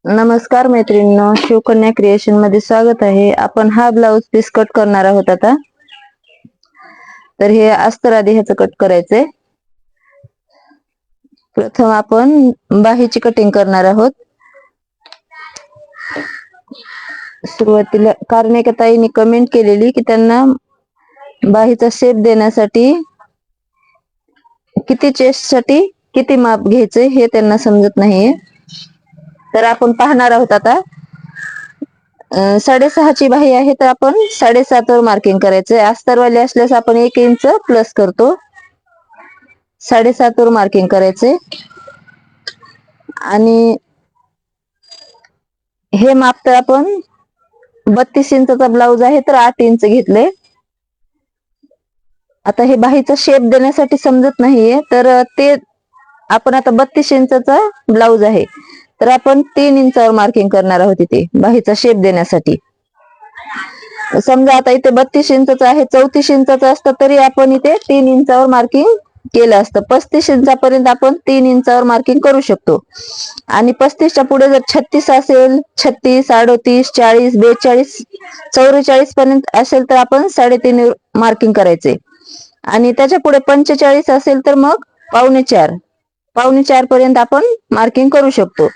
नमस्कार मैत्रिणींनो, शिवकन्या क्रिएशन मध्ये स्वागत आहे. आपण हा ब्लाउज पीस कट करणार आहोत आता. तर हे अस्तर आधी ह्याचं कट करायचंय. प्रथम आपण बाहीची कटिंग करणार आहोत. सुरुवातीला कारण एका ताईने कमेंट केलेली की त्यांना बाहीचा शेप देण्यासाठी किती चेस्ट साठी किती माप घ्यायचे हे त्यांना समजत नाहीये. तर आपण पाहणार आहोत आता. 6.5ची बाही आहे तर आपण 7.5 वर मार्किंग करायचंय. अस्तरवाली असल्यास आपण 1 इंच प्लस करतो. 7.5 वर मार्किंग करायचंय आणि हे माप तर आपण 32 इंचचा ब्लाउज आहे तर 8 इंच घेतले. आता हे बाहीचा शेप देण्यासाठी समजत नाहीये तर ते आपण आता 32 इंचचा ब्लाउज आहे तर आपण 3 इंचावर मार्किंग करणार आहोत इथे बाहीचा शेप देण्यासाठी. समजा आता इथे 32 इंचचा आहे, 34 इंचचा असतं तरी आपण इथे 3 इंचावर मार्किंग केलं असतं. 35 इंचापर्यंत आपण 3 इंचावर मार्किंग करू शकतो. आणि 35च्या पुढे जर 36 असेल, 36, 38, 40, 42, 44 पर्यंत असेल तर आपण 3.5 मार्किंग करायचे. आणि त्याच्या पुढे 45 असेल तर मग 4.5 पर्यंत आपण मार्किंग करू शकतो.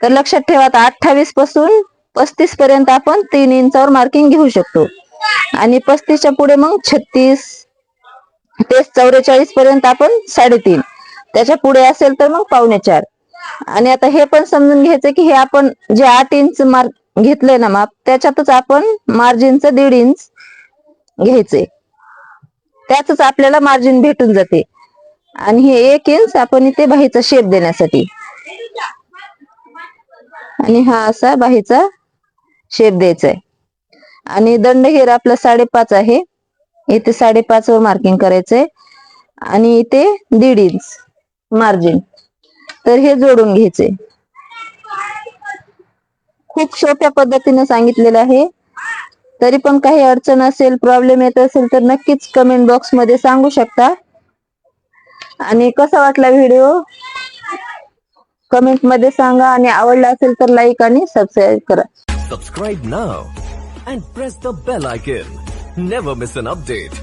तर लक्षात ठेवा, आता 28 पासून 35 पर्यंत आपण 3 इंचावर मार्किंग घेऊ शकतो. आणि 35च्या पुढे मग 36 ते 44 पर्यंत आपण 3.5. त्याच्या पुढे असेल तर मग 4.5. आणि आता हे पण समजून घ्यायचं की हे आपण जे 8 इंच मार्क घेतलंय ना माप, त्याच्यातच आपण मार्जिनचं 1.5 इंच घ्यायचंय. त्यातच आपल्याला मार्जिन भेटून जाते. आणि हे 1 इंच आपण इथे बाहीचा शेप देण्यासाठी. आणि हा असा बाहीचा शेप द्यायचा आहे. आणि दंड घेर आपला 5.5 आहे. इथे 5.5 वर मार्किंग करायचंय आणि इथे 1.5 इंच मार्जिन. तर हे जोडून घ्यायचे. खूप सोप्या पद्धतीने सांगितलेलं आहे. तरी पण काही अडचण असेल, प्रॉब्लेम येत असेल तर नक्कीच कमेंट बॉक्स मध्ये सांगू शकता. आणि कसा वाटला व्हिडिओ कमेंट मध्ये सांगा. आणि आवडला असेल तर लाईक आणि सबस्क्राईब करा. Subscribe now and press the bell icon. Never miss an update.